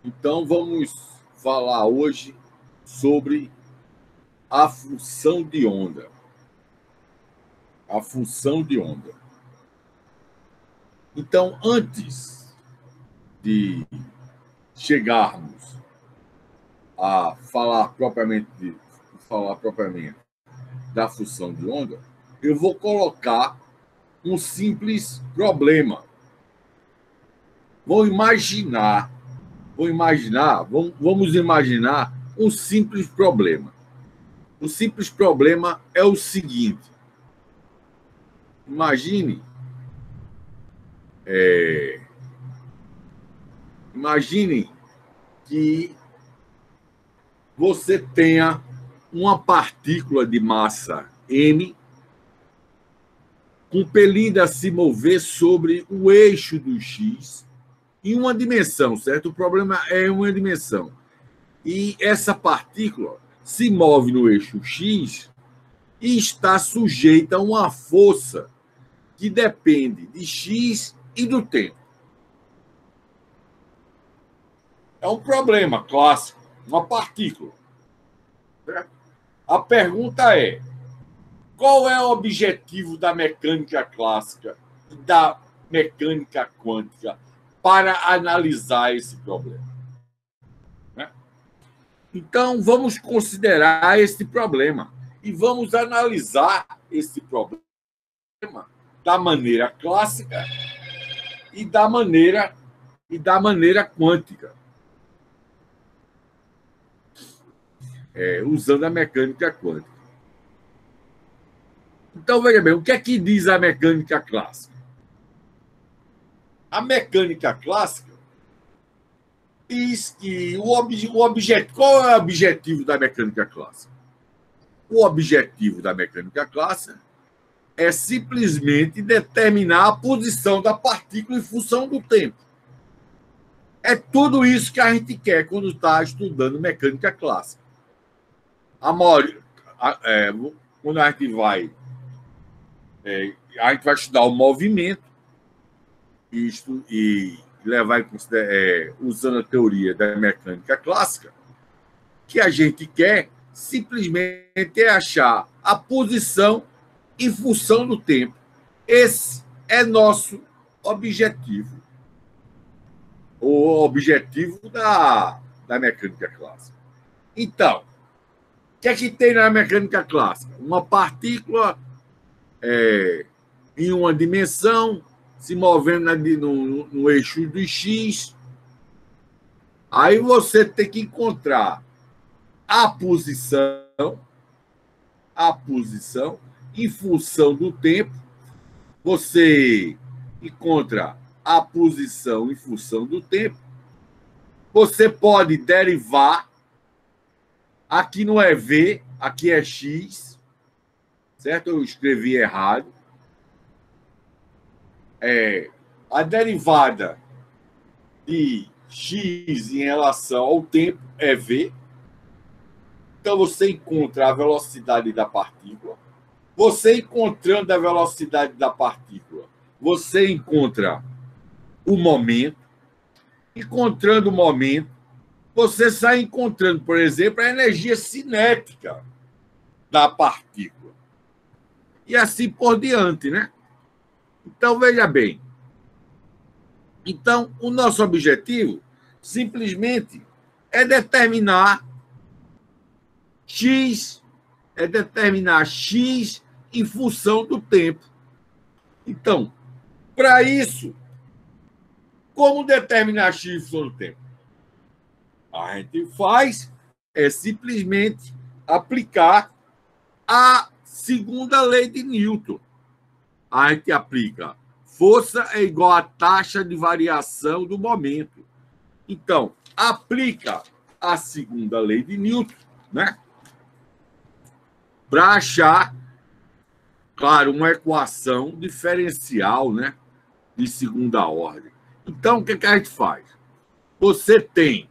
Então, vamos falar hoje sobre a função de onda. A função de onda. Então, antes de chegarmos a falar propriamente da função de onda, eu vou colocar um simples problema. Vamos imaginar um simples problema. O simples problema é o seguinte: imagine que você tenha uma partícula de massa m compelida a se mover sobre o eixo do x em uma dimensão, certo? O problema é uma dimensão. E essa partícula se move no eixo x e está sujeita a uma força que depende de x e do tempo. É um problema clássico, uma partícula. Certo? A pergunta é: qual é o objetivo da mecânica clássica e da mecânica quântica para analisar esse problema? Então, vamos considerar esse problema e vamos analisar esse problema da maneira clássica e da maneira quântica, usando a mecânica quântica. Então, veja bem, o que é que diz a mecânica clássica? A mecânica clássica diz que qual é o objetivo da mecânica clássica? O objetivo da mecânica clássica é simplesmente determinar a posição da partícula em função do tempo. É tudo isso que a gente quer quando está estudando mecânica clássica. Quando a gente vai estudar o movimento e levar em consideração, usando a teoria da mecânica clássica, que a gente quer simplesmente é achar a posição em função do tempo. Esse é nosso objetivo. O objetivo da mecânica clássica. Então, o que é que tem na mecânica clássica? Uma partícula em uma dimensão, se movendo no eixo do x. Aí você tem que encontrar a posição em função do tempo. Você encontra a posição em função do tempo. Você pode derivar. Aqui não é v, aqui é x. Certo? Eu escrevi errado. A derivada de x em relação ao tempo é v. Então, você encontra a velocidade da partícula. Você encontrando a velocidade da partícula, você encontra o momento. Encontrando o momento, você sai encontrando, por exemplo, a energia cinética da partícula. E assim por diante, né? Então, veja bem. Então, o nosso objetivo simplesmente é determinar x em função do tempo. Então, para isso, como determinar x em função do tempo? A gente faz simplesmente aplicar a segunda lei de Newton. A gente aplica força é igual à taxa de variação do momento. Então, aplica a segunda lei de Newton, né? Para achar, claro, uma equação diferencial, né? De segunda ordem. Então, o que a gente faz? Você tem,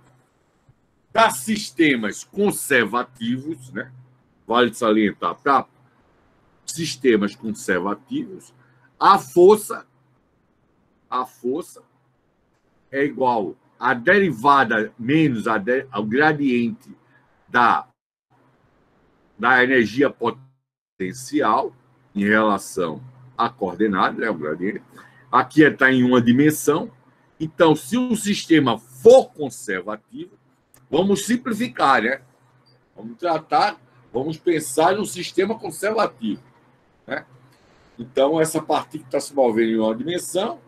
para sistemas conservativos, né? Vale salientar, para sistemas conservativos, a força é igual a derivada menos o gradiente da energia potencial em relação à coordenada, né, o gradiente. Aqui está em uma dimensão. Então, se o sistema for conservativo, vamos simplificar, né? Vamos pensar no sistema conservativo, né? Então, essa partícula está se movendo em uma dimensão,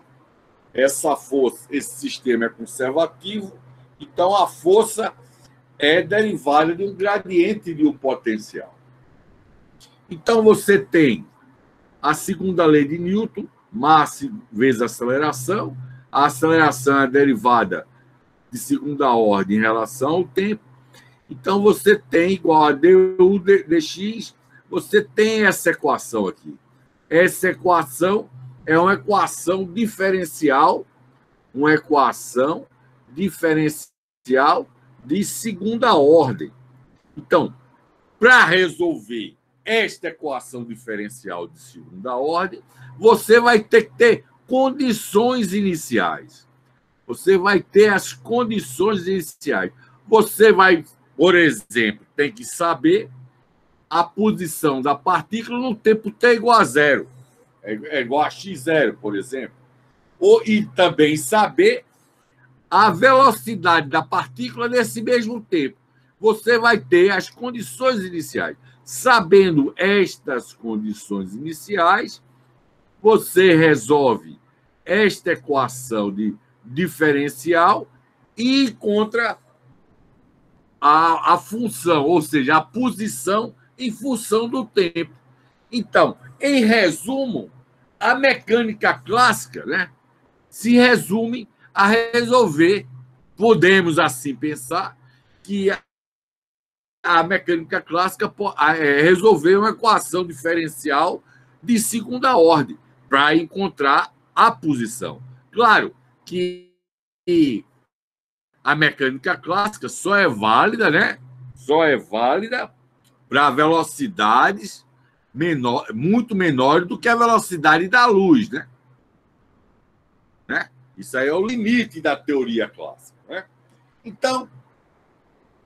essa força, esse sistema é conservativo, então a força é derivada de um gradiente de um potencial. Então, você tem a segunda lei de Newton, massa vezes aceleração. A aceleração é derivada de segunda ordem em relação ao tempo. Então, você tem igual a du dx, você tem essa equação aqui. Essa equação é uma equação diferencial de segunda ordem. Então, para resolver esta equação diferencial de segunda ordem, você vai ter que ter condições iniciais. Você vai ter as condições iniciais. Você vai, por exemplo, tem que saber a posição da partícula no tempo t igual a zero. É igual a x0, por exemplo. E também saber a velocidade da partícula nesse mesmo tempo. Você vai ter as condições iniciais. Sabendo estas condições iniciais, você resolve esta equação de diferencial e encontra a função, ou seja, a posição em função do tempo. Então, em resumo, a mecânica clássica, né, se resume a resolver, podemos assim pensar, que a mecânica clássica resolver uma equação diferencial de segunda ordem para encontrar a posição. Claro que a mecânica clássica só é válida, né? Só é válida para velocidades muito menores do que a velocidade da luz, né? Isso aí é o limite da teoria clássica, né? Então,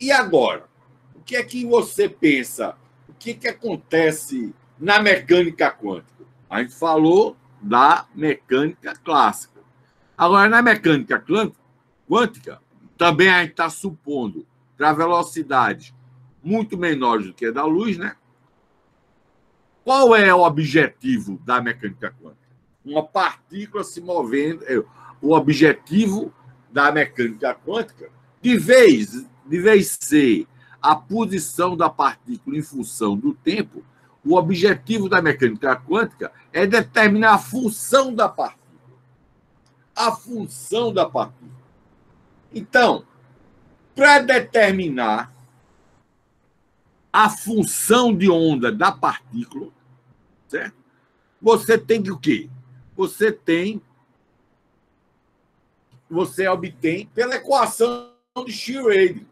e agora? O que é que você pensa? O que é que acontece na mecânica quântica? A gente falou da mecânica clássica. Agora, na mecânica quântica, também a gente está supondo para velocidades muito menores do que a da luz, né? Qual é o objetivo da mecânica quântica? Uma partícula se movendo. O objetivo da mecânica quântica, de vez ser a posição da partícula em função do tempo, o objetivo da mecânica quântica é determinar a função da partícula. A função da partícula. Então, para determinar a função de onda da partícula, certo? Você tem que o quê? Você obtém pela equação de Schrödinger.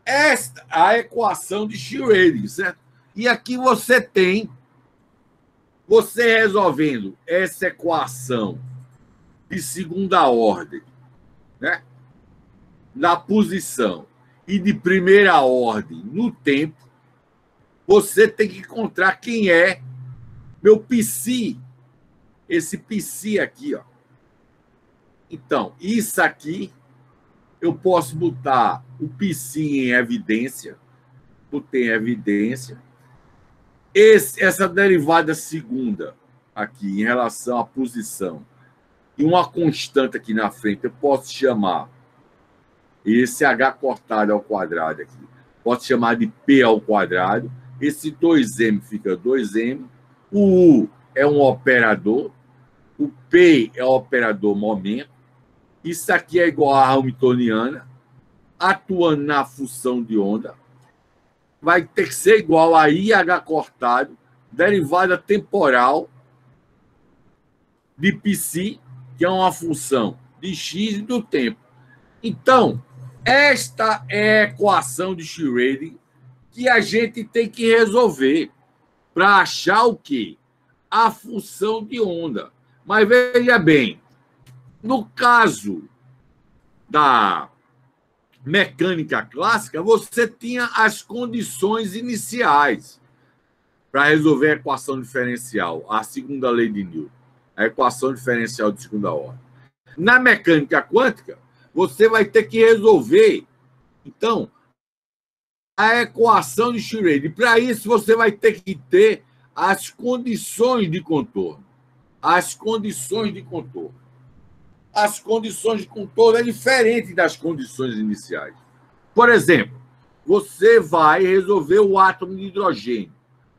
Esta é a equação de Schrödinger, certo? E aqui você resolvendo essa equação de segunda ordem, né? Na posição e de primeira ordem no tempo, você tem que encontrar quem é meu psi, esse psi aqui, ó. Então, isso aqui, eu posso botar o psi em evidência, botei em evidência. Essa derivada segunda aqui, em relação à posição, e uma constante aqui na frente, eu posso chamar esse h cortado ao quadrado aqui, posso chamar de p ao quadrado. Esse 2m fica 2m. O u é um operador. O p é o operador momento. Isso aqui é igual à Hamiltoniana, atuando na função de onda. Vai ter que ser igual a IH cortado, derivada temporal de psi, que é uma função de x e do tempo. Então, esta é a equação de Schrödinger que a gente tem que resolver para achar o quê? A função de onda. Mas veja bem, no caso da mecânica clássica, você tinha as condições iniciais para resolver a equação diferencial, a segunda lei de Newton, a equação diferencial de segunda ordem. Na mecânica quântica, você vai ter que resolver, então, a equação de Schrödinger. Para isso, você vai ter que ter as condições de contorno. As condições de contorno. As condições de contorno é diferente das condições iniciais. Por exemplo, você vai resolver o átomo de hidrogênio.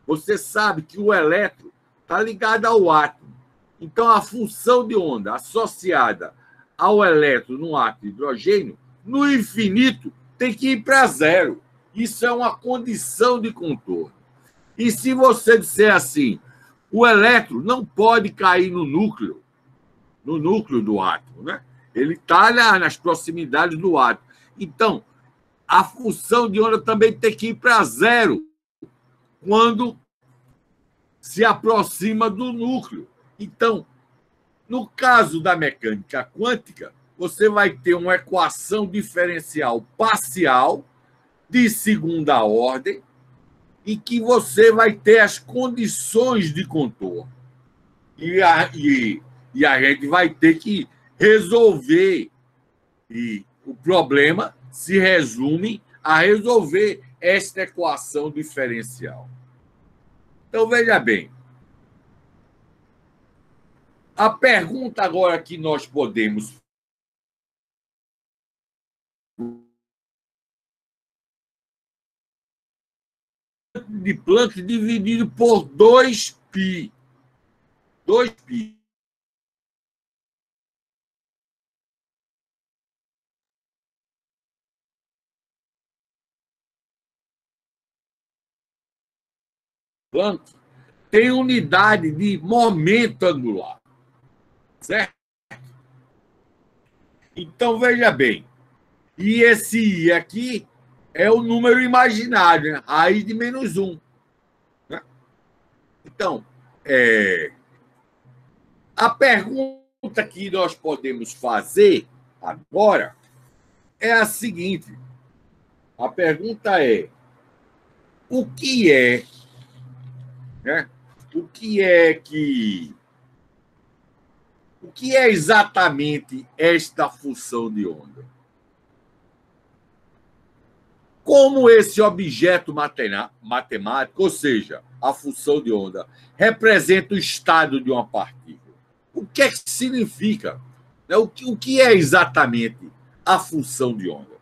Você sabe que o elétron está ligado ao átomo. Então, a função de onda associada ao elétron no átomo de hidrogênio, no infinito, tem que ir para zero. Isso é uma condição de contorno. E se você disser assim, o elétron não pode cair no núcleo do átomo, né? Ele está nas proximidades do átomo. Então, a função de onda também tem que ir para zero quando se aproxima do núcleo. Então, no caso da mecânica quântica, você vai ter uma equação diferencial parcial de segunda ordem em que você vai ter as condições de contorno. E a gente vai ter que resolver. E o problema se resume a resolver esta equação diferencial. Então, veja bem. A pergunta agora que nós podemos de Planck dividido por 2π. 2π. Planck tem unidade de momento angular. Certo? Então, veja bem. E esse I aqui é o número imaginário, né? Raiz de -1. Né? Então, a pergunta que nós podemos fazer agora é a seguinte. A pergunta é, o que é, né? O que é exatamente esta função de onda? Como esse objeto matemático, ou seja, a função de onda, representa o estado de uma partícula? O que é que significa? O que é exatamente a função de onda?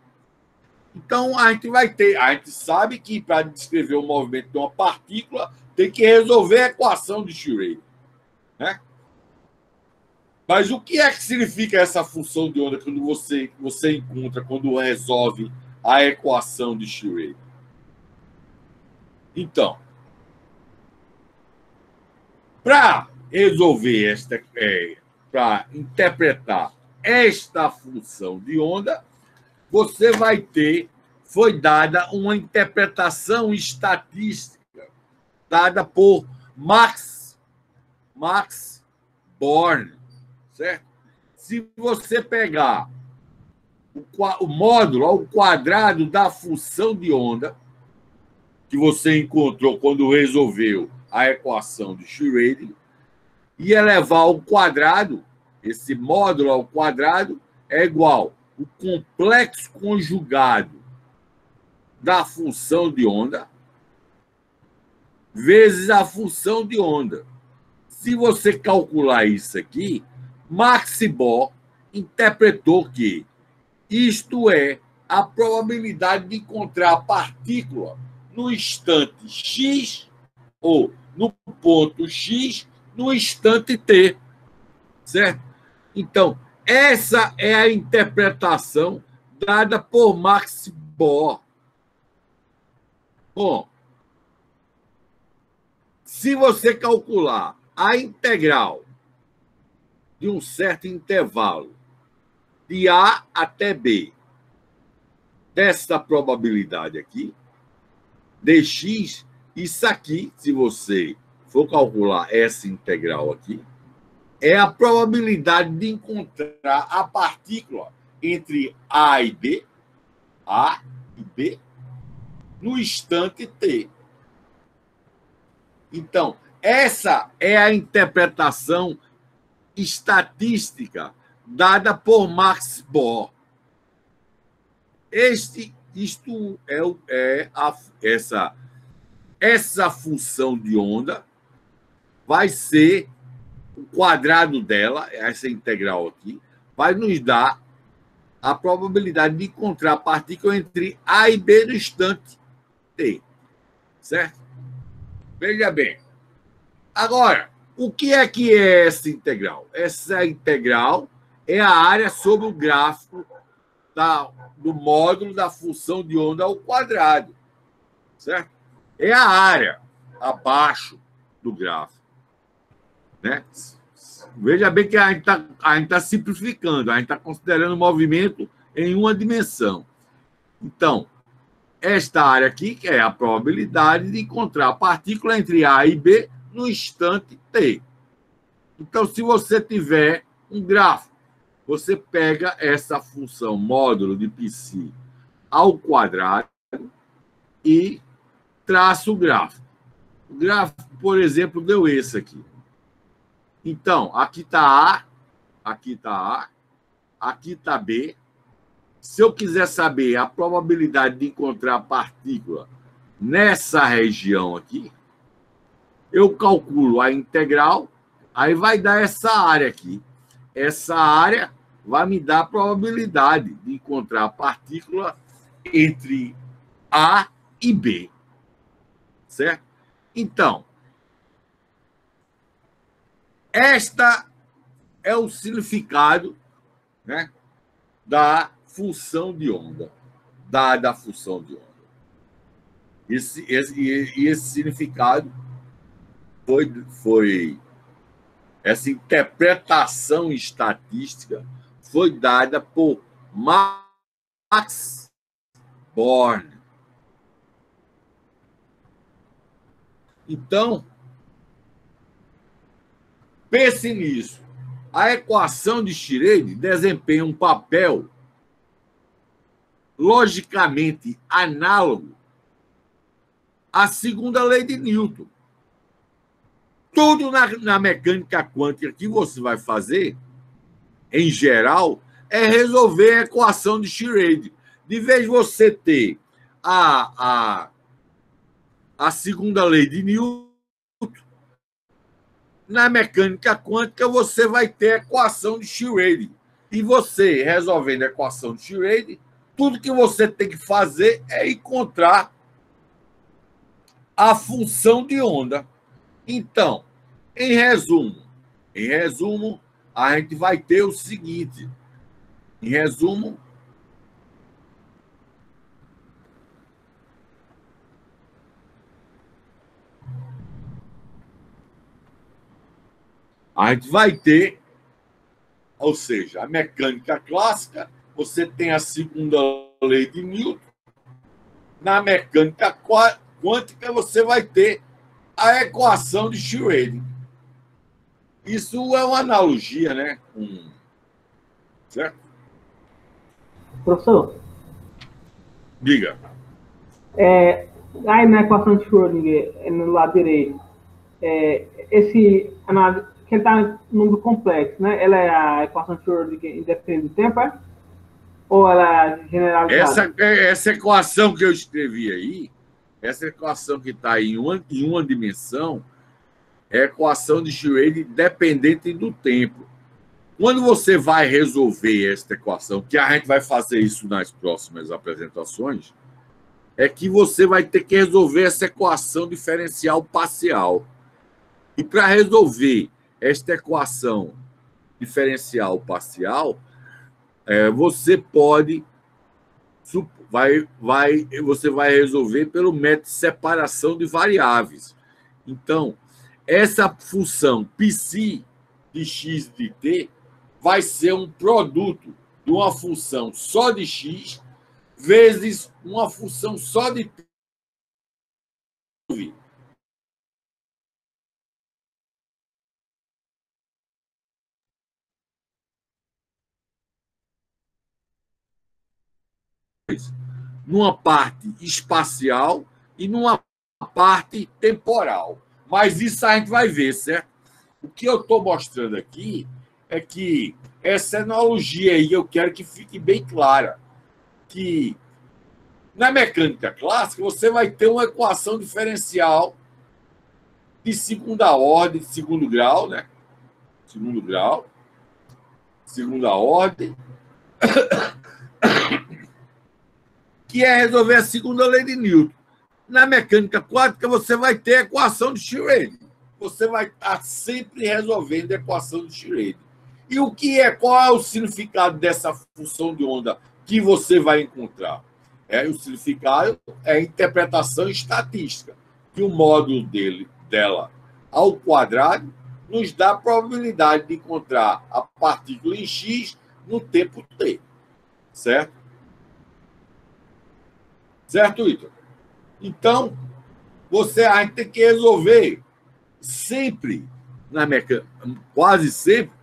Então, a gente sabe que para descrever o movimento de uma partícula, tem que resolver a equação de Schrödinger. Né? Mas o que é que significa essa função de onda quando você encontra, quando resolve a equação de Schrödinger? Então, para resolver para interpretar esta função de onda, você vai ter, foi dada uma interpretação estatística dada por Max Born, certo? Se você pegar o módulo ao quadrado da função de onda que você encontrou quando resolveu a equação de Schrödinger e elevar ao quadrado, esse módulo ao quadrado é igual o complexo conjugado da função de onda vezes a função de onda. Se você calcular isso aqui, Max Born interpretou que isto é a probabilidade de encontrar a partícula no instante x ou no ponto x no instante t. Certo? Então, essa é a interpretação dada por Max Born. Bom, se você calcular a integral de um certo intervalo de A até B dessa probabilidade aqui, dx, isso aqui, se você for calcular essa integral aqui, é a probabilidade de encontrar a partícula entre A e B A e B no instante T. Então, essa é a interpretação estatística dada por Max Bohr. Essa função de onda vai ser o quadrado dela, essa integral aqui, vai nos dar a probabilidade de encontrar a partícula entre A e B no instante T. Certo? Veja bem. Agora, o que é essa integral? Essa integral é a área sobre o gráfico do módulo da função de onda ao quadrado. Certo? É a área abaixo do gráfico. Né? Veja bem que a gente está simplificando, a gente está considerando o movimento em uma dimensão. Então, esta área aqui que é a probabilidade de encontrar a partícula entre A e B no instante T. Então, se você tiver um gráfico, você pega essa função módulo de π ao quadrado e traça o gráfico. O gráfico, por exemplo, deu esse aqui. Então, aqui está A, aqui está A, aqui está B. Se eu quiser saber a probabilidade de encontrar a partícula nessa região aqui, eu calculo a integral, aí vai dar essa área aqui. Essa área vai me dar a probabilidade de encontrar a partícula entre A e B. Certo? Então, esta é o significado, né, da função de onda. Da função de onda. Esse significado foi essa interpretação estatística foi dada por Max Born. Então, pense nisso. A equação de Schrödinger desempenha um papel logicamente análogo à segunda lei de Newton. Tudo na mecânica quântica que você vai fazer, em geral, é resolver a equação de Schrödinger. De vez de você ter a segunda lei de Newton, na mecânica quântica você vai ter a equação de Schrödinger. E você, resolvendo a equação de Schrödinger, tudo que você tem que fazer é encontrar a função de onda. Então, em resumo, a gente vai ter o seguinte. Em resumo, a gente vai ter, ou seja, a mecânica clássica, você tem a segunda lei de Newton. Na mecânica quântica, você vai ter a equação de Schrödinger. Isso é uma analogia, né? Certo? Professor, Diga. aí na equação de Schrödinger, no lado direito, que ele está em número complexo, né? Ela é a equação de Schrödinger independente do tempo, é? Ou ela é generalizada? Essa equação que eu escrevi aí, essa equação que está em uma dimensão, é a equação de Schrödinger dependente do tempo. Quando você vai resolver esta equação, que a gente vai fazer isso nas próximas apresentações, é que você vai ter que resolver essa equação diferencial parcial. E para resolver esta equação diferencial parcial, você você vai resolver pelo método de separação de variáveis. Então, essa função psi de x de t vai ser um produto de uma função só de x vezes uma função só de t. numa parte espacial e numa parte temporal. Mas isso a gente vai ver, certo? O que eu estou mostrando aqui é que essa analogia aí eu quero que fique bem clara, que na mecânica clássica você vai ter uma equação diferencial de segunda ordem, de segundo grau, né? Segundo grau, segunda ordem, que é resolver a segunda lei de Newton. Na mecânica quântica, você vai ter a equação de Schrödinger. Você vai estar sempre resolvendo a equação de Schrödinger. E qual é o significado dessa função de onda que você vai encontrar? O significado é a interpretação estatística, que o módulo dela ao quadrado nos dá a probabilidade de encontrar a partícula em x no tempo t. Certo? Certo, Ítalo? Então, a gente tem que resolver sempre, na mecânica, quase sempre,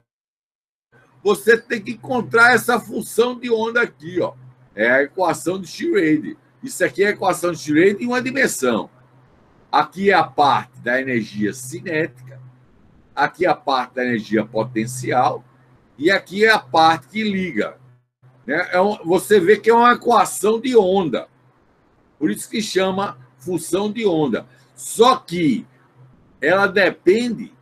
você tem que encontrar essa função de onda aqui, ó. É a equação de Schrödinger. Isso aqui é a equação de Schrödinger em uma dimensão. Aqui é a parte da energia cinética, aqui é a parte da energia potencial e aqui é a parte que liga. Né? Você vê que é uma equação de onda. Por isso que chama função de onda. Só que ela depende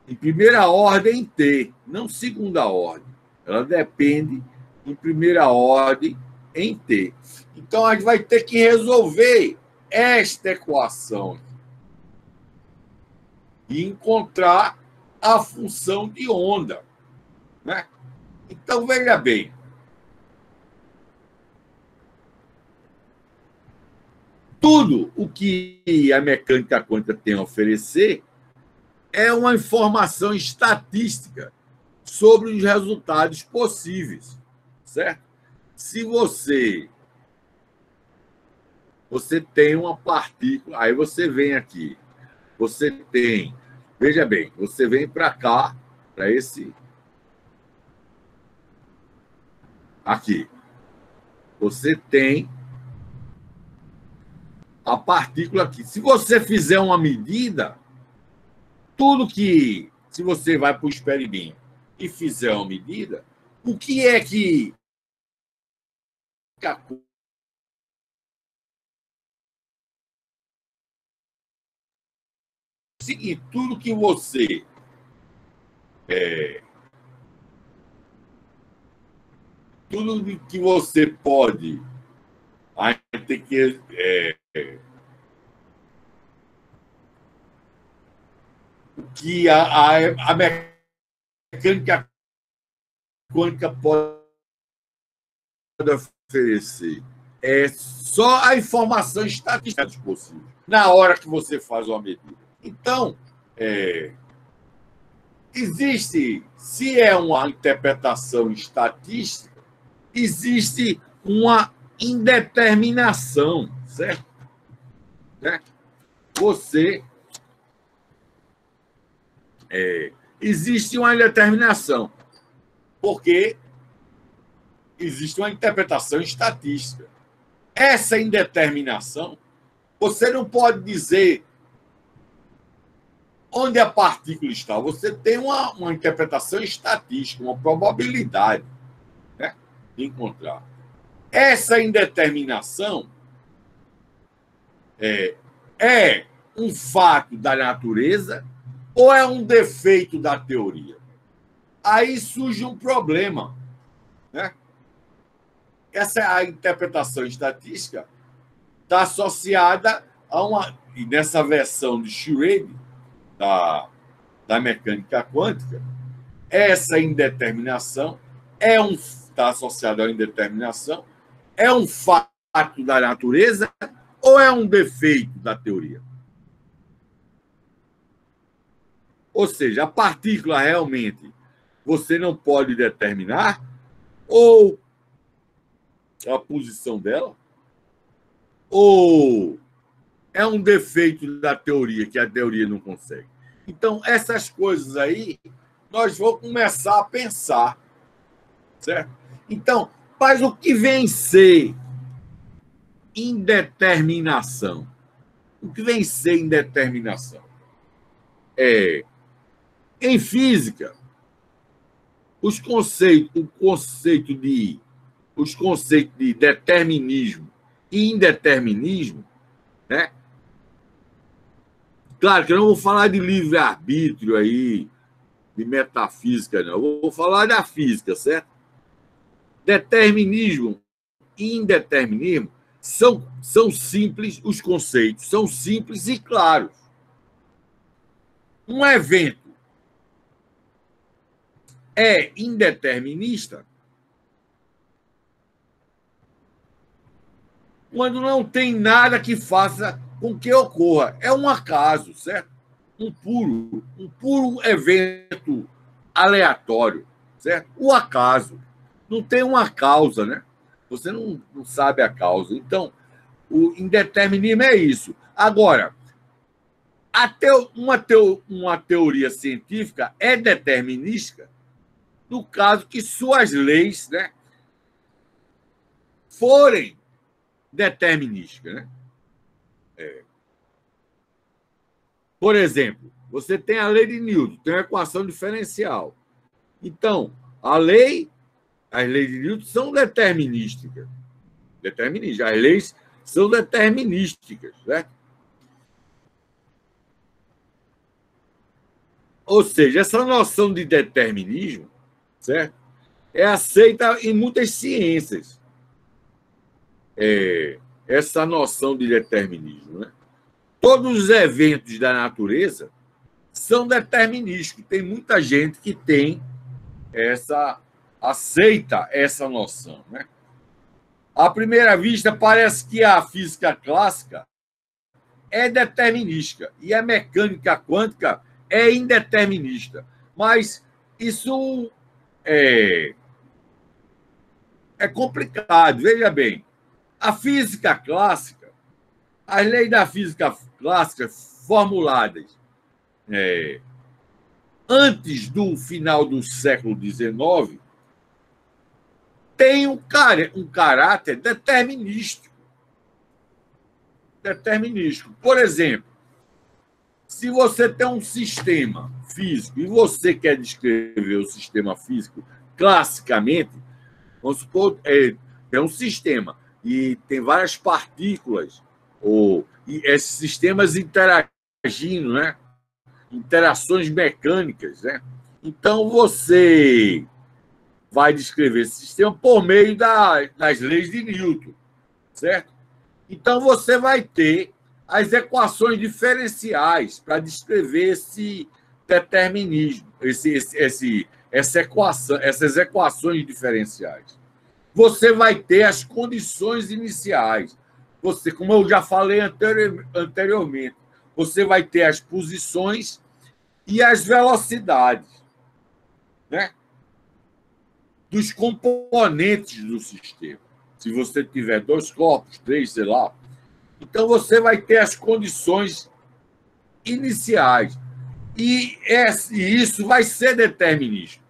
em primeira ordem em T, não segunda ordem. Ela depende em primeira ordem em T. Então, a gente vai ter que resolver esta equação aqui e encontrar a função de onda. Né? Então, veja bem. Tudo o que a mecânica quântica tem a oferecer é uma informação estatística sobre os resultados possíveis, certo? Se você tem uma partícula, aí você vem aqui, veja bem, você vem para cá, para esse aqui. Você tem a partícula aqui. Se você fizer uma medida, se você vai para o experimento e fizer uma medida, o que é que seguinte, tudo que você pode, a gente tem que que a mecânica quântica pode oferecer é só a informação estatística possível na hora que você faz uma medida. Então, se é uma interpretação estatística, existe uma indeterminação, certo? Né? Existe uma indeterminação, porque existe uma interpretação estatística. Essa indeterminação, você não pode dizer onde a partícula está. Você tem uma interpretação estatística, uma probabilidade, né, de encontrar. Essa indeterminação é um fato da natureza ou é um defeito da teoria? Aí surge um problema, né? A interpretação estatística está associada e nessa versão de Schrödinger, da mecânica quântica, essa indeterminação está associada à indeterminação, é um fato da natureza ou é um defeito da teoria? Ou seja, a partícula realmente você não pode determinar, ou a posição dela, ou é um defeito da teoria, que a teoria não consegue. Então, essas coisas aí, nós vamos começar a pensar, certo? Então, mas o que vem ser indeterminação. O que vem ser indeterminação? Em física, os conceitos de determinismo e indeterminismo, né? Claro que eu não vou falar de livre-arbítrio aí, de metafísica, não. Eu vou falar da física, certo? Determinismo e indeterminismo são simples, os conceitos são simples e claros. Um evento é indeterminista quando não tem nada que faça com que ocorra. É um acaso, certo? Um puro evento aleatório, certo? O acaso. Não tem uma causa, né? Você não sabe a causa. Então, o indeterminismo é isso. Agora, uma teoria científica é determinística no caso que suas leis, né, forem determinísticas. Né? Por exemplo, você tem a lei de Newton, tem uma equação diferencial. Então, as leis de Newton são determinísticas. As leis são determinísticas, né? Ou seja, essa noção de determinismo, certo? É aceita em muitas ciências. Essa noção de determinismo, né? Todos os eventos da natureza são determinísticos. Tem muita gente que aceita essa noção, né? À primeira vista, parece que a física clássica é determinística e a mecânica quântica é indeterminista. Mas isso é complicado. Veja bem, a física clássica, as leis da física clássica formuladas antes do final do século XIX tem um caráter determinístico. Por exemplo, se você tem um sistema físico e você quer descrever o sistema físico classicamente, vamos supor, é um sistema e tem várias partículas, e esses sistemas interagindo, né? Interações mecânicas, né? Então, você vai descrever esse sistema por meio das leis de Newton, certo? Então, você vai ter as equações diferenciais para descrever esse determinismo, essas equações diferenciais. Você vai ter as condições iniciais. Você, como eu já falei anteriormente, você vai ter as posições e as velocidades, né, dos componentes do sistema. Se você tiver 2 corpos, 3, sei lá. Então, você vai ter as condições iniciais. E isso vai ser determinístico.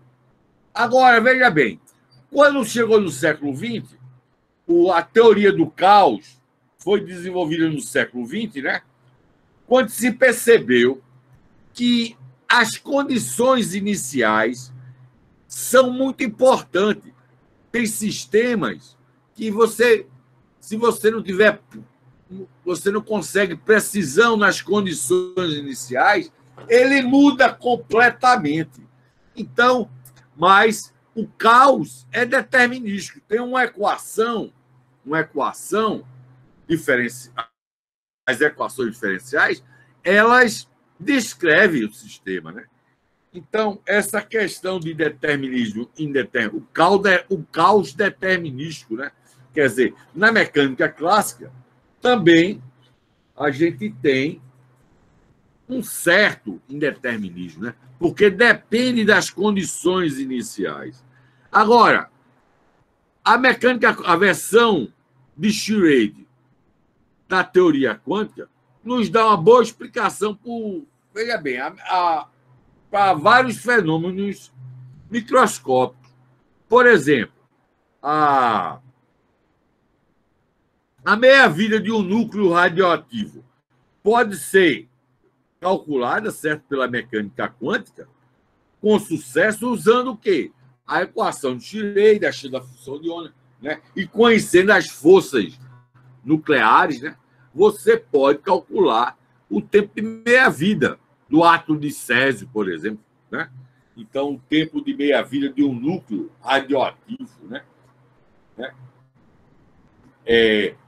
Agora, veja bem, quando chegou no século XX, a teoria do caos foi desenvolvida no século XX, né? Quando se percebeu que as condições iniciais são muito importantes. Tem sistemas que se você não tiver, você não consegue precisão nas condições iniciais, ele muda completamente. Então, mas o caos é determinístico. Tem uma equação diferencial. As equações diferenciais, elas descrevem o sistema, né? Então, essa questão de determinismo indeterminado, o caos determinístico, né? Quer dizer, na mecânica clássica, também a gente tem um certo indeterminismo, né? Porque depende das condições iniciais. Agora, a versão de Schrödinger da teoria quântica nos dá uma boa explicação veja bem, para vários fenômenos microscópicos. Por exemplo, A meia-vida de um núcleo radioativo pode ser calculada, certo, pela mecânica quântica, com sucesso, usando o quê? A equação de Schrödinger, achando a função de onda, né? E conhecendo as forças nucleares, né? Você pode calcular o tempo de meia-vida do átomo de césio, por exemplo, né? Então, o tempo de meia-vida de um núcleo radioativo, né?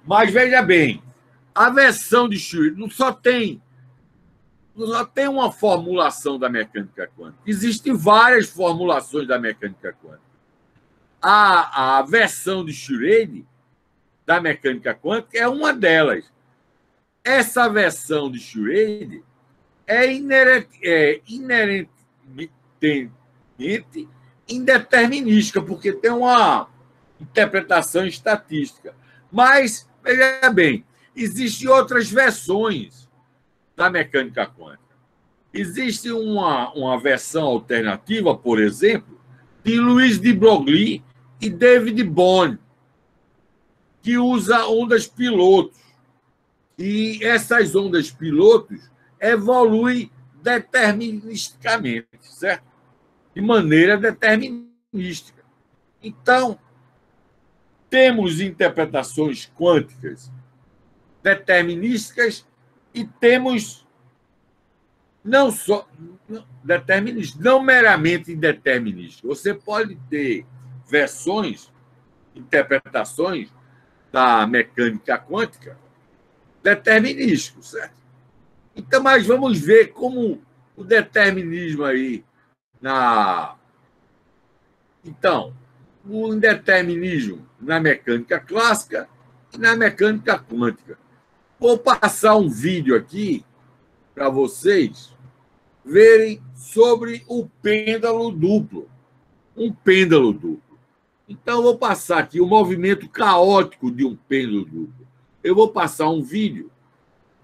Mas veja bem, a versão de Schrödinger não só tem uma formulação da mecânica quântica. Existem várias formulações da mecânica quântica. A versão de Schrödinger da mecânica quântica é uma delas. Essa versão de Schrödinger é inerentemente indeterminística, porque tem uma interpretação estatística. Mas, veja bem, existem outras versões da mecânica quântica. Existe uma versão alternativa, por exemplo, de Luiz de Broglie e David Bohm, que usa ondas pilotos. E essas ondas pilotos evoluem deterministicamente, certo? De maneira determinística. Então, temos interpretações quânticas determinísticas e temos não só determinísticas, não meramente determinísticas. Você pode ter versões, interpretações da mecânica quântica determinísticas, certo? Então, mas vamos ver como o determinismo aí Então, o indeterminismo na mecânica clássica e na mecânica quântica. Vou passar um vídeo aqui para vocês verem sobre o pêndulo duplo. Um pêndulo duplo. Então, eu vou passar aqui o movimento caótico de um pêndulo duplo. Eu vou passar um vídeo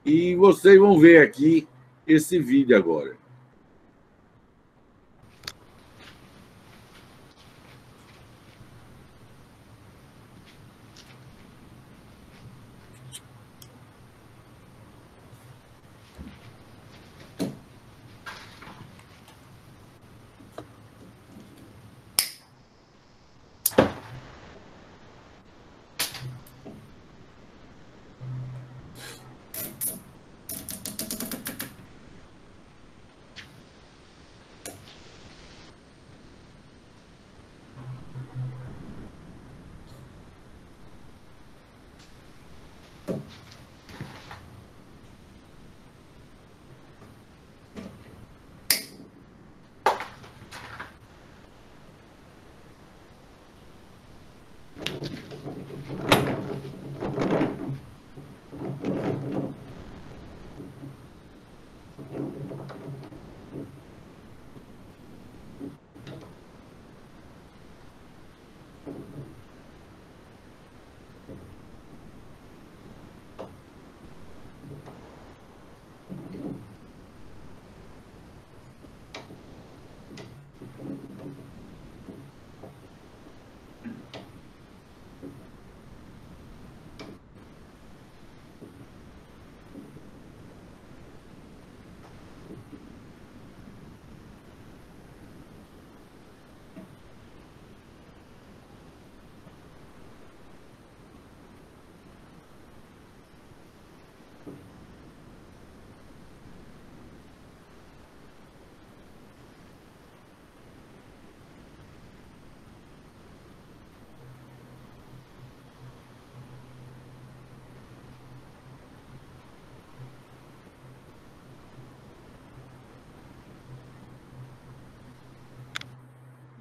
e vocês vão ver aqui esse vídeo agora.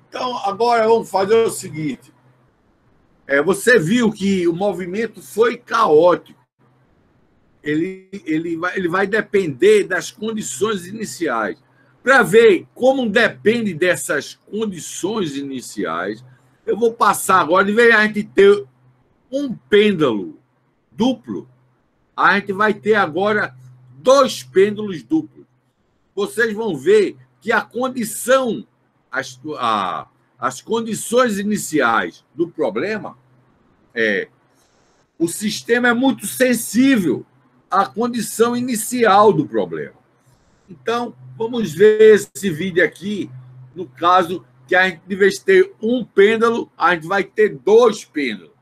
Então, agora vamos fazer o seguinte. Você viu que o movimento foi caótico. Ele vai depender das condições iniciais. Para ver como depende dessas condições iniciais, eu vou passar agora, de vez a gente ter um pêndulo duplo, a gente vai ter agora 2 pêndulos duplos. Vocês vão ver que a condição, as condições iniciais do problema O sistema é muito sensível à condição inicial do problema. Então, vamos ver esse vídeo aqui, no caso que a gente, em vez de ter um pêndulo, a gente vai ter dois pêndulos.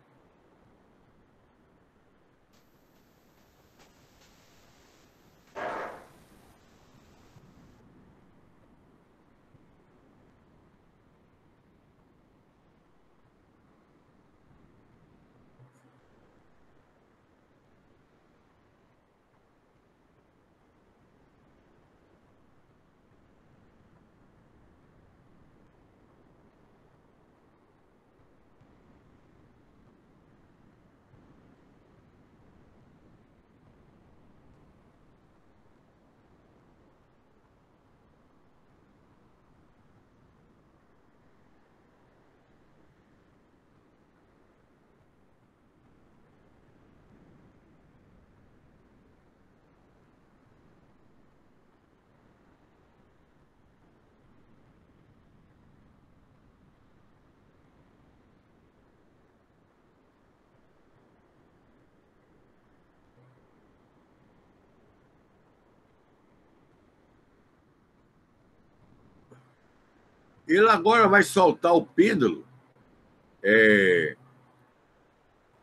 Ele agora vai soltar o pêndulo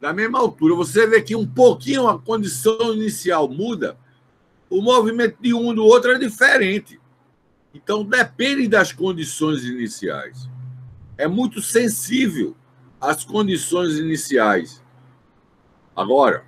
da mesma altura. Você vê que um pouquinho a condição inicial muda, o movimento de um e do outro é diferente. Então, depende das condições iniciais. É muito sensível às condições iniciais. Agora,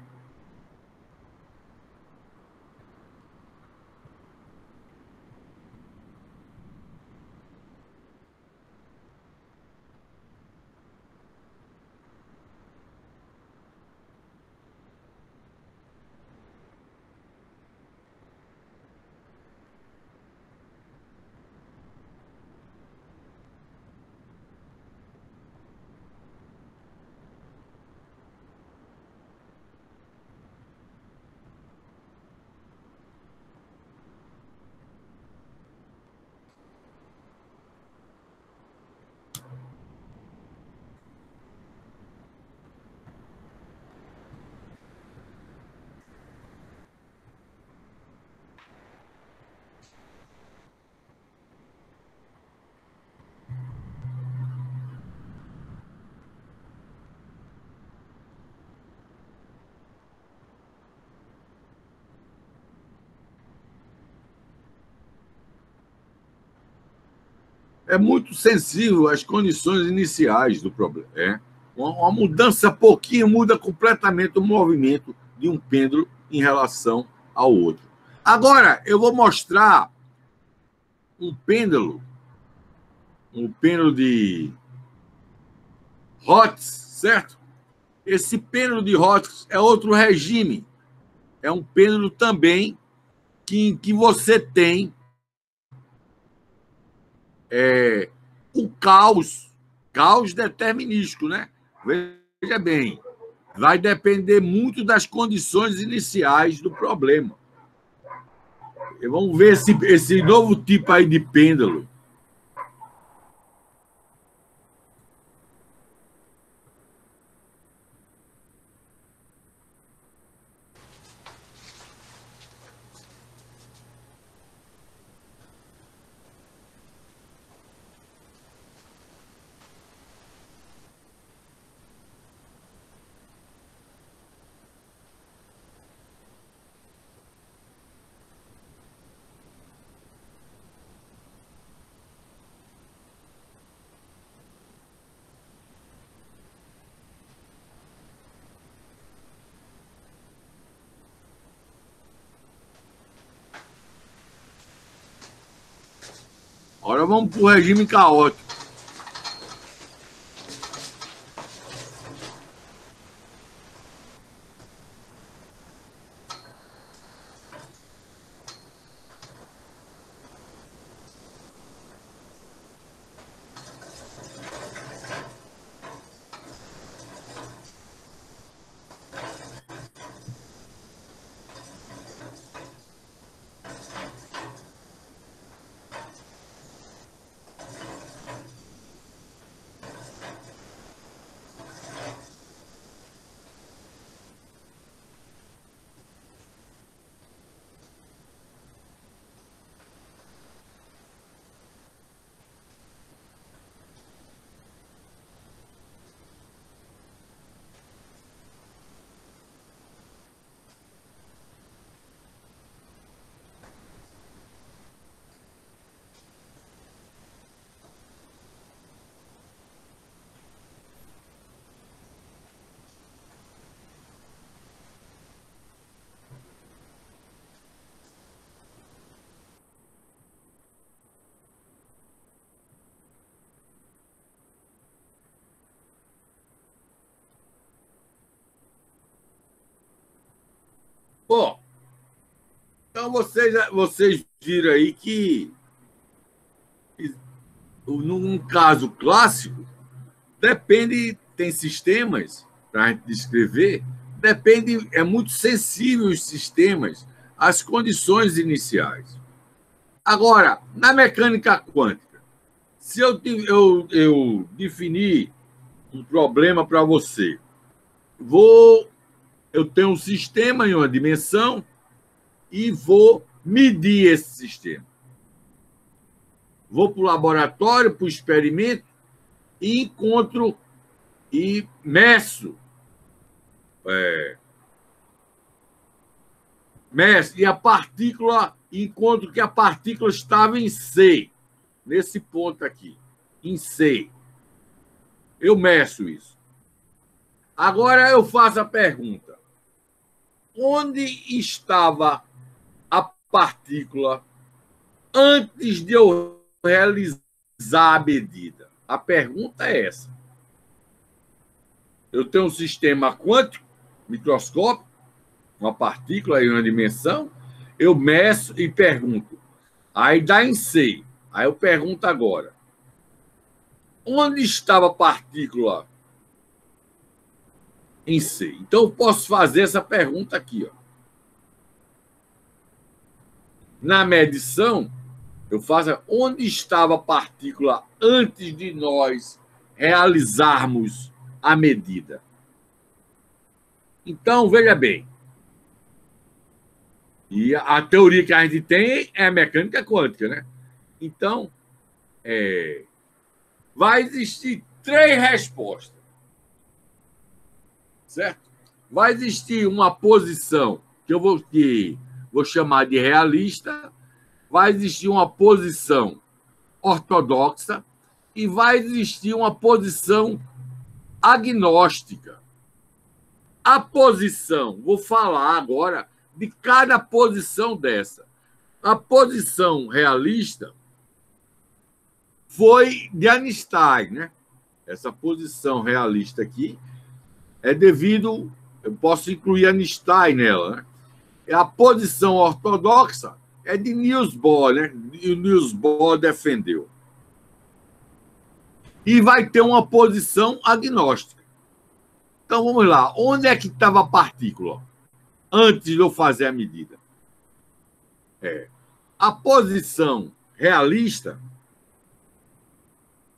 é muito sensível às condições iniciais do problema. Uma mudança pouquinho muda completamente o movimento de um pêndulo em relação ao outro. Agora, eu vou mostrar um pêndulo de Hotz, certo? Esse pêndulo de Hotz é outro regime. É um pêndulo também que você tem o caos determinístico, né? Veja bem, vai depender muito das condições iniciais do problema. E vamos ver esse novo tipo aí de pêndulo. Agora vamos para o regime caótico. Bom, então vocês viram aí que, num caso clássico, depende, tem sistemas para a gente descrever, depende, é muito sensível os sistemas às condições iniciais. Agora, na mecânica quântica, se eu definir um problema para você, eu tenho um sistema em uma dimensão e vou medir esse sistema. Vou para o laboratório, para o experimento, e encontro e meço. E a partícula, encontro que a partícula estava em C, nesse ponto aqui, em C. Eu meço isso. Agora eu faço a pergunta: onde estava a partícula antes de eu realizar a medida? A pergunta é essa. Eu tenho um sistema quântico, microscópico, uma partícula em uma dimensão, eu meço e pergunto. Aí dá em C. Aí eu pergunto agora: onde estava a partícula em C? Então eu posso fazer essa pergunta aqui, ó. Na medição, eu faço onde estava a partícula antes de nós realizarmos a medida. Então, veja bem. E a teoria que a gente tem é a mecânica quântica, né? Então, vai existir 3 respostas. Certo? Vai existir uma posição que eu vou chamar de realista, vai existir uma posição ortodoxa e vai existir uma posição agnóstica. A posição, vou falar agora de cada posição dessa. A posição realista foi de Einstein, né? Essa posição realista aqui é devido, eu posso incluir Einstein nela, né? A posição ortodoxa é de Niels Bohr, né? E o Niels Bohr defendeu. E vai ter uma posição agnóstica. Então, vamos lá. Onde é que estava a partícula antes de eu fazer a medida? A posição realista,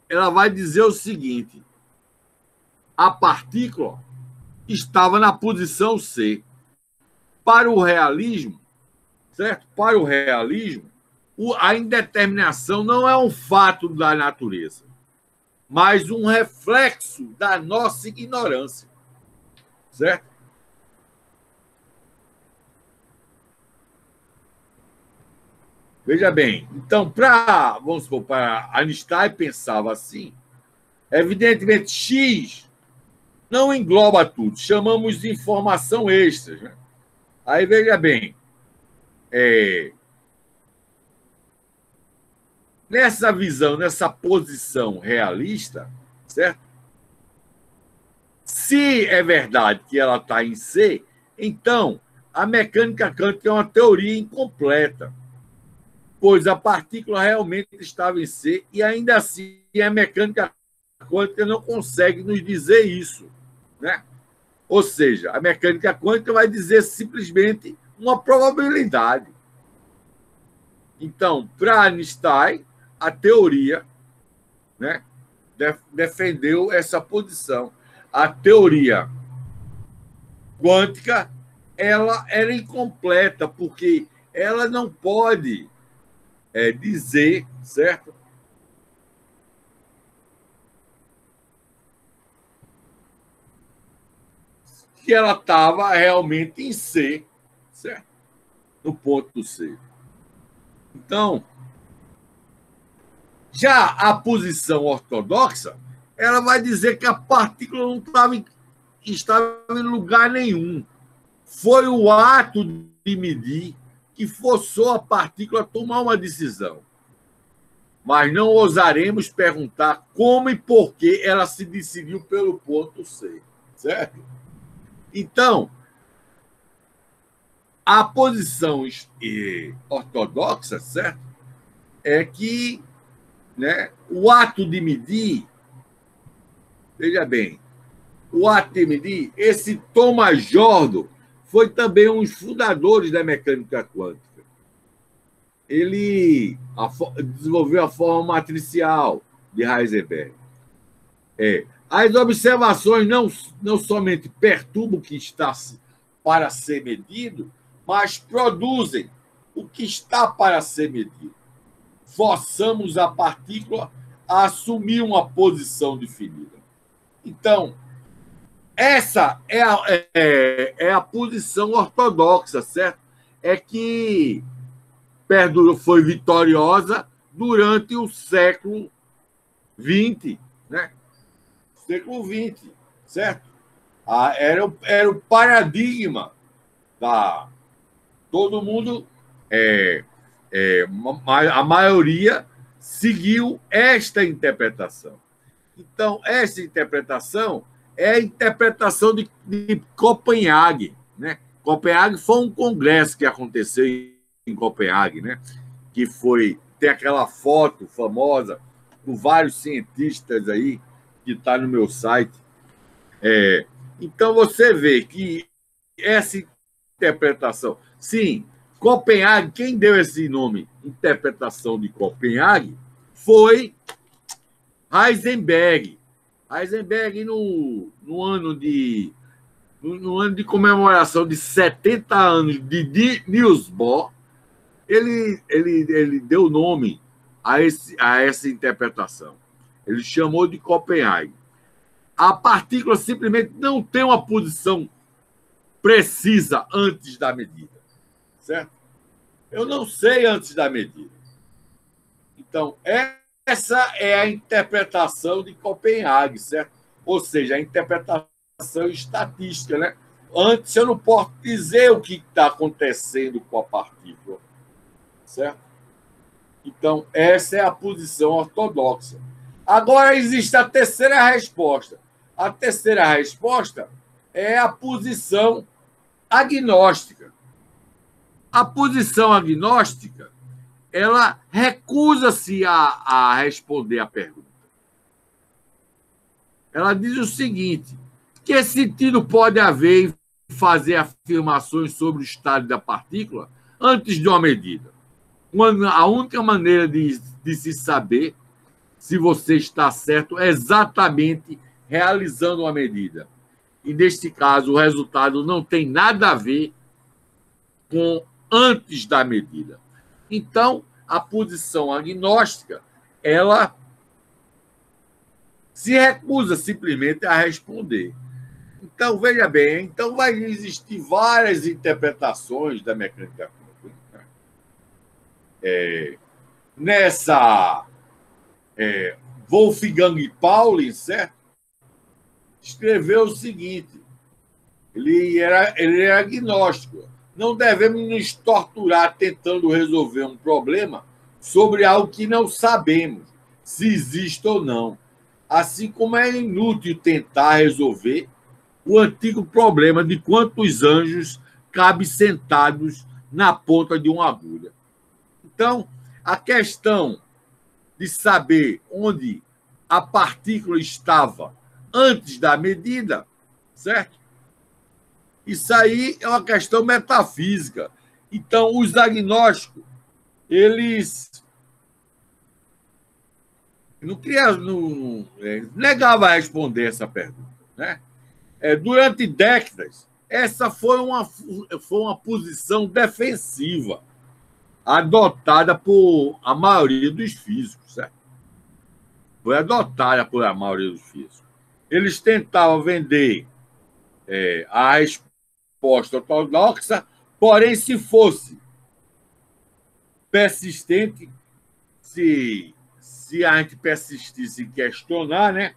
ela vai dizer o seguinte: a partícula estava na posição C. Para o realismo, certo? Para o realismo, a indeterminação não é um fato da natureza, mas um reflexo da nossa ignorância, certo? Veja bem, então, vamos supor, para Einstein pensava assim, evidentemente, X não engloba tudo, chamamos de informação extra, né? Aí, veja bem, nessa visão, nessa posição realista, certo? Se é verdade que ela está em C, então a mecânica quântica é uma teoria incompleta, pois a partícula realmente estava em C e ainda assim a mecânica quântica não consegue nos dizer isso, né? Ou seja, a mecânica quântica vai dizer simplesmente uma probabilidade. Então, para Einstein, a teoria, né, defendeu essa posição. A teoria quântica, ela era incompleta, porque ela não pode dizer, certo? Que ela estava realmente em C, certo? No ponto C. Então, já a posição ortodoxa, ela vai dizer que a partícula não estava em lugar nenhum. Foi o ato de medir que forçou a partícula a tomar uma decisão. Mas não ousaremos perguntar como e por que ela se decidiu pelo ponto C, certo? Então, a posição ortodoxa, certo? É que, né, o ato de medir, veja bem, o ato de medir, esse Thomas Jordan foi também um dos fundadores da mecânica quântica. Ele desenvolveu a forma matricial de Heisenberg. As observações não somente perturbam o que está para ser medido, mas produzem o que está para ser medido. Forçamos a partícula a assumir uma posição definida. Então, essa é a posição ortodoxa, certo? É que foi vitoriosa durante o século XX, né? Século XX, certo? Era o paradigma da... Todo mundo, a maioria, seguiu esta interpretação. Então, essa interpretação é a interpretação de Copenhague, né? Copenhague foi um congresso que aconteceu em Copenhague, né? Que tem aquela foto famosa com vários cientistas aí, que está no meu site. Então, você vê que essa interpretação... Sim, Copenhague, quem deu esse nome, interpretação de Copenhague, foi Heisenberg. Heisenberg, no ano de comemoração de 70 anos de Niels Bohr, ele deu nome a essa interpretação. Ele chamou de Copenhague. A partícula simplesmente não tem uma posição precisa antes da medida, certo? Eu não sei antes da medida. Então, essa é a interpretação de Copenhague, certo? Ou seja, a interpretação estatística, né? Antes eu não posso dizer o que está acontecendo com a partícula, certo? Então, essa é a posição ortodoxa. Agora, existe a terceira resposta. A terceira resposta é a posição agnóstica. A posição agnóstica, ela recusa-se a responder à pergunta. Ela diz o seguinte: que sentido pode haver em fazer afirmações sobre o estado da partícula antes de uma medida? A única maneira de se saber se você está certo é exatamente realizando uma medida. E, neste caso, o resultado não tem nada a ver com antes da medida. Então, a posição agnóstica, ela se recusa simplesmente a responder. Então, veja bem, então vai existir várias interpretações da mecânica quântica. Nessa Wolfgang Pauli, certo? Escreveu o seguinte: ele era agnóstico. Não devemos nos torturar tentando resolver um problema sobre algo que não sabemos se existe ou não. Assim como é inútil tentar resolver o antigo problema de quantos anjos cabem sentados na ponta de uma agulha. Então, a questão de saber onde a partícula estava antes da medida, certo? Isso aí é uma questão metafísica. Então, os agnósticos, eles negavam a responder essa pergunta, né? Durante décadas, essa foi uma posição defensiva adotada por a maioria dos físicos, certo? Foi adotada por a maioria dos físicos. Eles tentavam vender a resposta ortodoxa, porém, se fosse persistente, se a gente persistisse em questionar, né,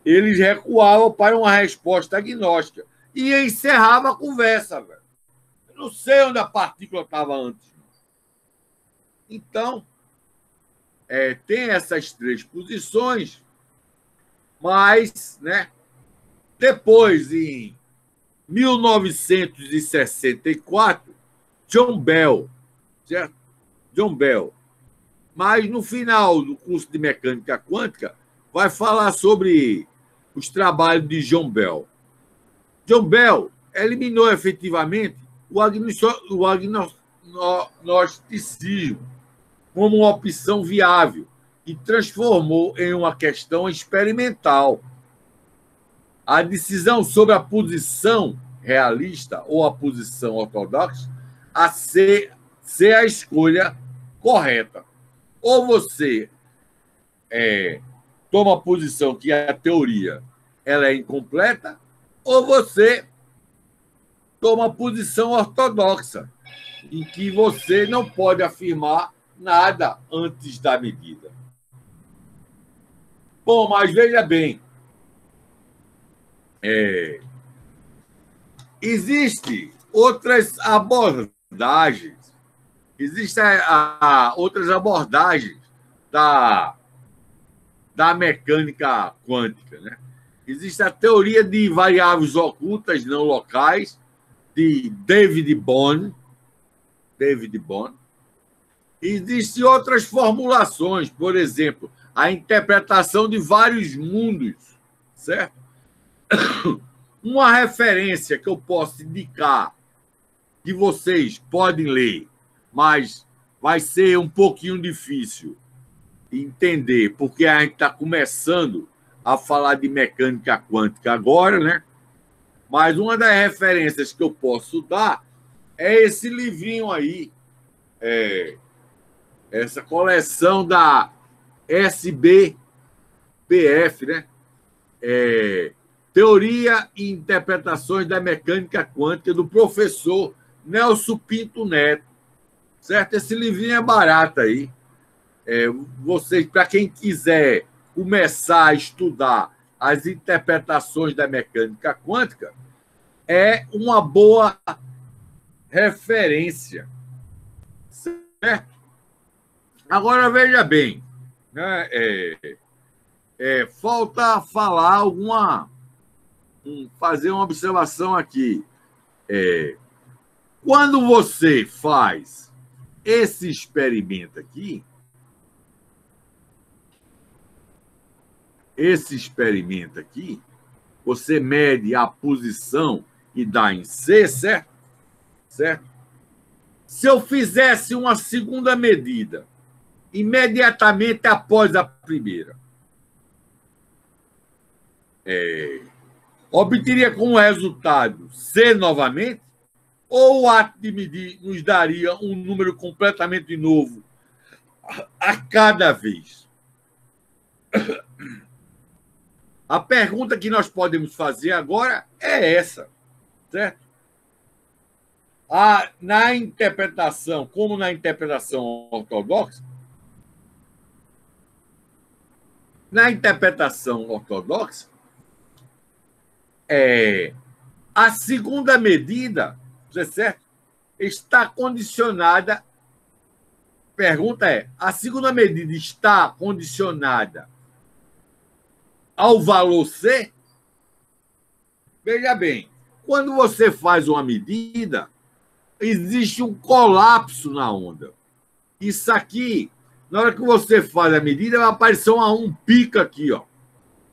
eles recuavam para uma resposta agnóstica e encerrava a conversa. Velho. Eu não sei onde a partícula estava antes. Então, tem essas três posições, mas, né, depois, em 1964, John Bell, certo? John Bell. Mas no final do curso de mecânica quântica, vai falar sobre os trabalhos de John Bell. John Bell eliminou efetivamente o agnosticismo como uma opção viável e transformou em uma questão experimental. A decisão sobre a posição realista ou a posição ortodoxa a ser a escolha correta. Ou você toma a posição que a teoria ela é incompleta, ou você toma a posição ortodoxa, em que você não pode afirmar nada antes da medida. Bom, mas veja bem, existem outras abordagens, outras abordagens da mecânica quântica, né? Existe a teoria de variáveis ocultas não locais, de David Bohm. Existem outras formulações, por exemplo, a interpretação de vários mundos, certo? Uma referência que eu posso indicar, que vocês podem ler, mas vai ser um pouquinho difícil entender, porque a gente está começando a falar de mecânica quântica agora, né? Mas uma das referências que eu posso dar é esse livrinho aí, essa coleção da SBPF, né? Teoria e Interpretações da Mecânica Quântica, do professor Nelson Pinto Neto, certo? Esse livrinho é barato aí. Vocês, para quem quiser começar a estudar as interpretações da mecânica quântica, é uma boa referência, certo? Agora, veja bem, né? Falta falar fazer uma observação aqui. Quando você faz esse experimento aqui, você mede a posição e dá em C, certo? Se eu fizesse uma segunda medida imediatamente após a primeira, obteria como resultado C novamente, ou o ato de medir nos daria um número completamente novo a cada vez? A pergunta que nós podemos fazer agora é essa, certo? Na interpretação, como na interpretação ortodoxa, a segunda medida, certo? Está condicionada. Pergunta é: a segunda medida está condicionada ao valor C? Veja bem, quando você faz uma medida, existe um colapso na onda. Isso aqui, na hora que você faz a medida, vai aparecer um pico aqui, ó.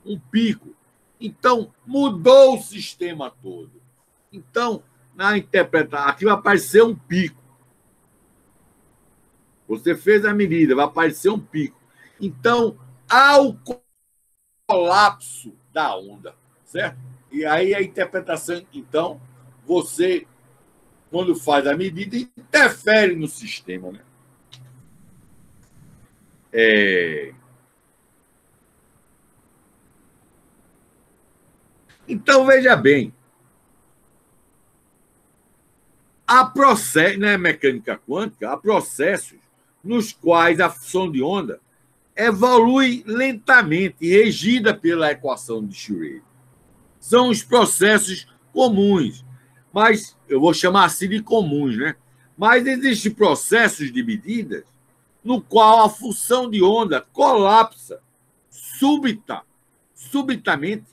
Um pico. Então, mudou o sistema todo. Então, na interpretação, aqui vai aparecer um pico. Você fez a medida, vai aparecer um pico. Então, há o colapso da onda, certo? E aí a interpretação, então, você, quando faz a medida, interfere no sistema, né? Então, veja bem, na mecânica quântica, há processos nos quais a função de onda evolui lentamente, regida pela equação de Schrödinger. São os processos comuns, mas eu vou chamar assim de comuns, né? Mas existem processos de medidas no qual a função de onda colapsa subitamente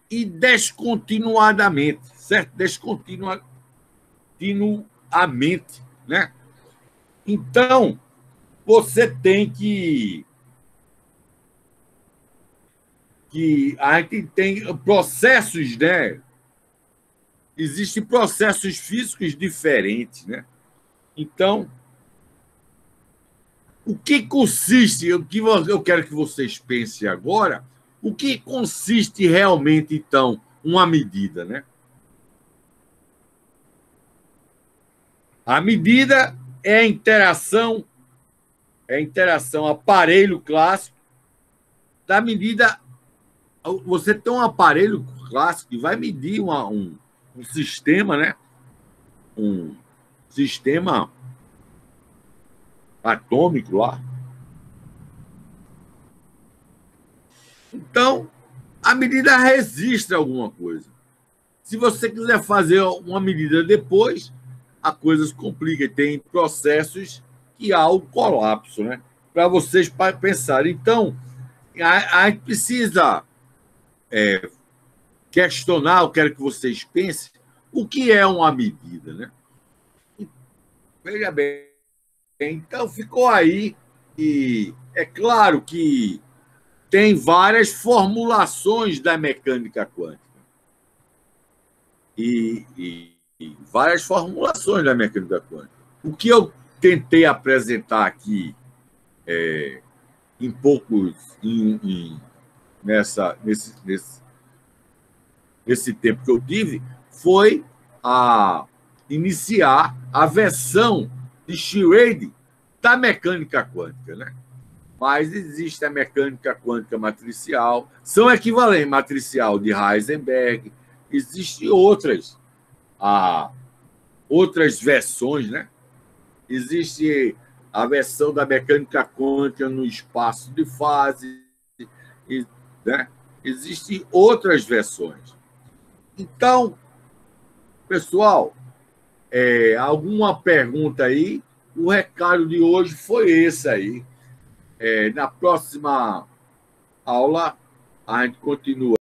e descontinuadamente, certo? a mente, né? Então, você tem que a gente tem processos, né? Existem processos físicos diferentes, né? Então, o que consiste, o que eu quero que vocês pensem agora, o que consiste realmente, então, uma medida, né? A medida é a interação aparelho clássico da medida. Você tem um aparelho clássico que vai medir um sistema, né? Um sistema atômico lá. Então, a medida registra alguma coisa. Se você quiser fazer uma medida depois, a coisa se complica e tem processos que há o colapso, né? Para vocês pensarem. Então, a gente precisa questionar, eu quero que vocês pensem, o que é uma medida, né? Veja bem, então ficou aí, e é claro que tem várias formulações da mecânica quântica. E várias formulações da mecânica quântica. O que eu tentei apresentar aqui em poucos... nesse tempo que eu tive, foi iniciar a versão de Schrödinger da mecânica quântica, né? Mas existe a mecânica quântica matricial, são equivalentes matricial de Heisenberg, existem outras versões, né? Existe a versão da mecânica quântica no espaço de fase, né? Existem outras versões. Então, pessoal, alguma pergunta aí? O recado de hoje foi esse aí. Na próxima aula, a gente continua.